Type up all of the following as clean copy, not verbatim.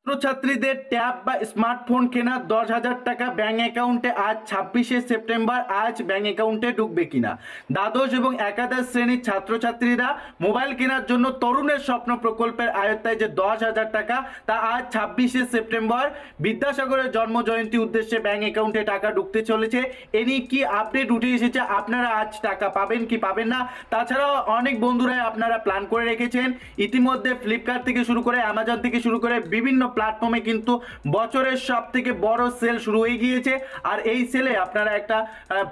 ছাত্রছাত্রীদের ট্যাব বা স্মার্টফোন কেনার 10,000 টাকা ব্যাঙ্ক অ্যাকাউন্টে আজ 26শে সেপ্টেম্বর আজ ব্যাঙ্ক অ্যাকাউন্টে ঢুকবে কিনা। দ্বাদশ এবং একাদশ শ্রেণীর ছাত্রছাত্রীরা মোবাইল কেনার জন্য তরুণের স্বপ্ন প্রকল্পের আয়ত্তায় যে 10,000 টাকা তা আজ 26শে সেপ্টেম্বর বিদ্যাসাগরের জন্মজয়ন্তী উদ্দেশ্যে ব্যাঙ্ক অ্যাকাউন্টে টাকা ঢুকতে চলেছে। এ নিয়ে কি আপডেট উঠে এসেছে, আপনারা আজ টাকা পাবেন কি পাবেন না। তাছাড়াও অনেক বন্ধুরাই আপনারা প্ল্যান করে রেখেছেন, ইতিমধ্যে ফ্লিপকার্ট থেকে শুরু করে অ্যামাজন থেকে শুরু করে বিভিন্ন প্ল্যাটফর্মে কিন্তু বছরের সব থেকে বড় সেল শুরু হয়ে গিয়েছে। আর এই সেলে আপনারা একটা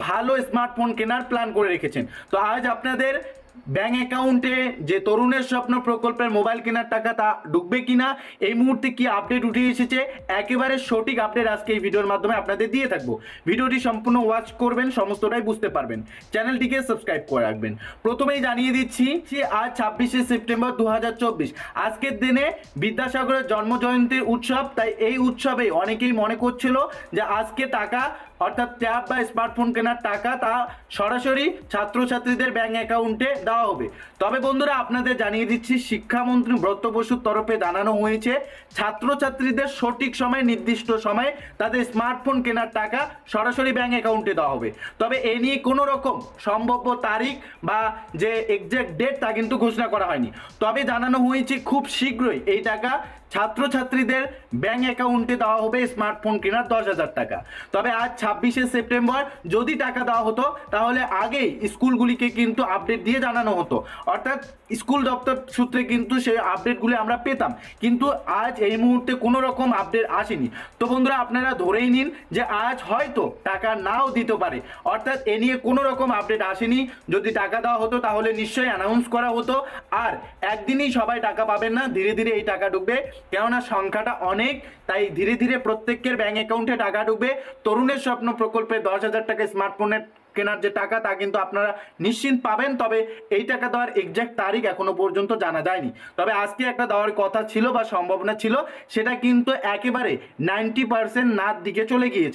ভালো স্মার্টফোন কেনার প্ল্যান করে রেখেছেন। তো আজ আপনাদের ব্যাঙ্ক অ্যাকাউন্টে যে তরুণের স্বপ্ন প্রকল্পের মোবাইল কেনার টাকা তা ঢুকবে কিনা, এই মুহূর্তে কি আপডেট উঠে এসেছে, একেবারে সঠিক আপডেট আজকে এই ভিডিওর মাধ্যমে আপনাদের দিয়ে থাকবো। ভিডিওটি সম্পূর্ণ ওয়াচ করবেন, সমস্তটাই বুঝতে পারবেন। চ্যানেলটিকে সাবস্ক্রাইব করে রাখবেন। প্রথমেই জানিয়ে দিচ্ছি যে আজ 26শে সেপ্টেম্বর 2024 আজকের দিনে বিদ্যাসাগরের জন্মজয়ন্তীর উৎসব। তাই এই উৎসবে অনেকেই মনে করছিল যে আজকে টাকা অর্থাৎ ট্যাব বা স্মার্টফোন কেনার টাকা তা সরাসরি ছাত্রছাত্রীদের ব্যাঙ্ক অ্যাকাউন্টে দেওয়া হবে। তবে বন্ধুরা, আপনাদের জানিয়ে দিচ্ছি শিক্ষামন্ত্রী ব্রত বসুর তরফে জানানো হয়েছে ছাত্রছাত্রীদের সঠিক সময়ে নির্দিষ্ট সময়ে তাদের স্মার্টফোন কেনার টাকা সরাসরি ব্যাঙ্ক অ্যাকাউন্টে দেওয়া হবে। তবে এ নিয়ে কোনো রকম সম্ভাব্য তারিখ বা যে এক্সাক্ট ডেট তা কিন্তু ঘোষণা করা হয়নি। তবে জানানো হয়েছে খুব শীঘ্রই এই টাকা ছাত্রছাত্রীদের ব্যাঙ্ক অ্যাকাউন্টে দেওয়া হবে স্মার্টফোন কেনার 10,000 টাকা। তবে আজ 26শে সেপ্টেম্বর যদি টাকা দেওয়া হতো তাহলে আগেই স্কুলগুলিকে কিন্তু আপডেট দিয়ে জানানো হতো, অর্থাৎ স্কুল দপ্তর সূত্রে কিন্তু সেই আপডেটগুলি আমরা পেতাম। কিন্তু আজ এই মুহূর্তে কোনো রকম আপডেট আসেনি। তো বন্ধুরা, আপনারা ধরেই নিন যে আজ হয়তো টাকা নাও দিতে পারে, অর্থাৎ এ নিয়ে কোনো রকম আপডেট আসেনি। যদি টাকা দেওয়া হতো তাহলে নিশ্চয়ই অ্যানাউন্স করা হতো। আর একদিনই সবাই টাকা পাবেন না, ধীরে ধীরে এই টাকা ঢুকবে, কেননা সংখ্যাটা অনেক। তাই ধীরে ধীরে প্রত্যেকের ব্যাঙ্ক অ্যাকাউন্টে টাকা ঢুকবে। তরুণের স্বপ্ন প্রকল্পে 10,000 টাকা স্মার্টফোনের কেনার যে টাকা তা কিন্তু আপনারা নিশ্চিন্ত পাবেন। তবে এই টাকা দেওয়ার এক্সাক্ট তারিখ এখনো পর্যন্ত জানা যায়নি। তবে আজকে একটা দেওয়ার কথা ছিল বা সম্ভাবনা ছিল, সেটা কিন্তু একেবারে 90% নার দিকে চলে গিয়েছে।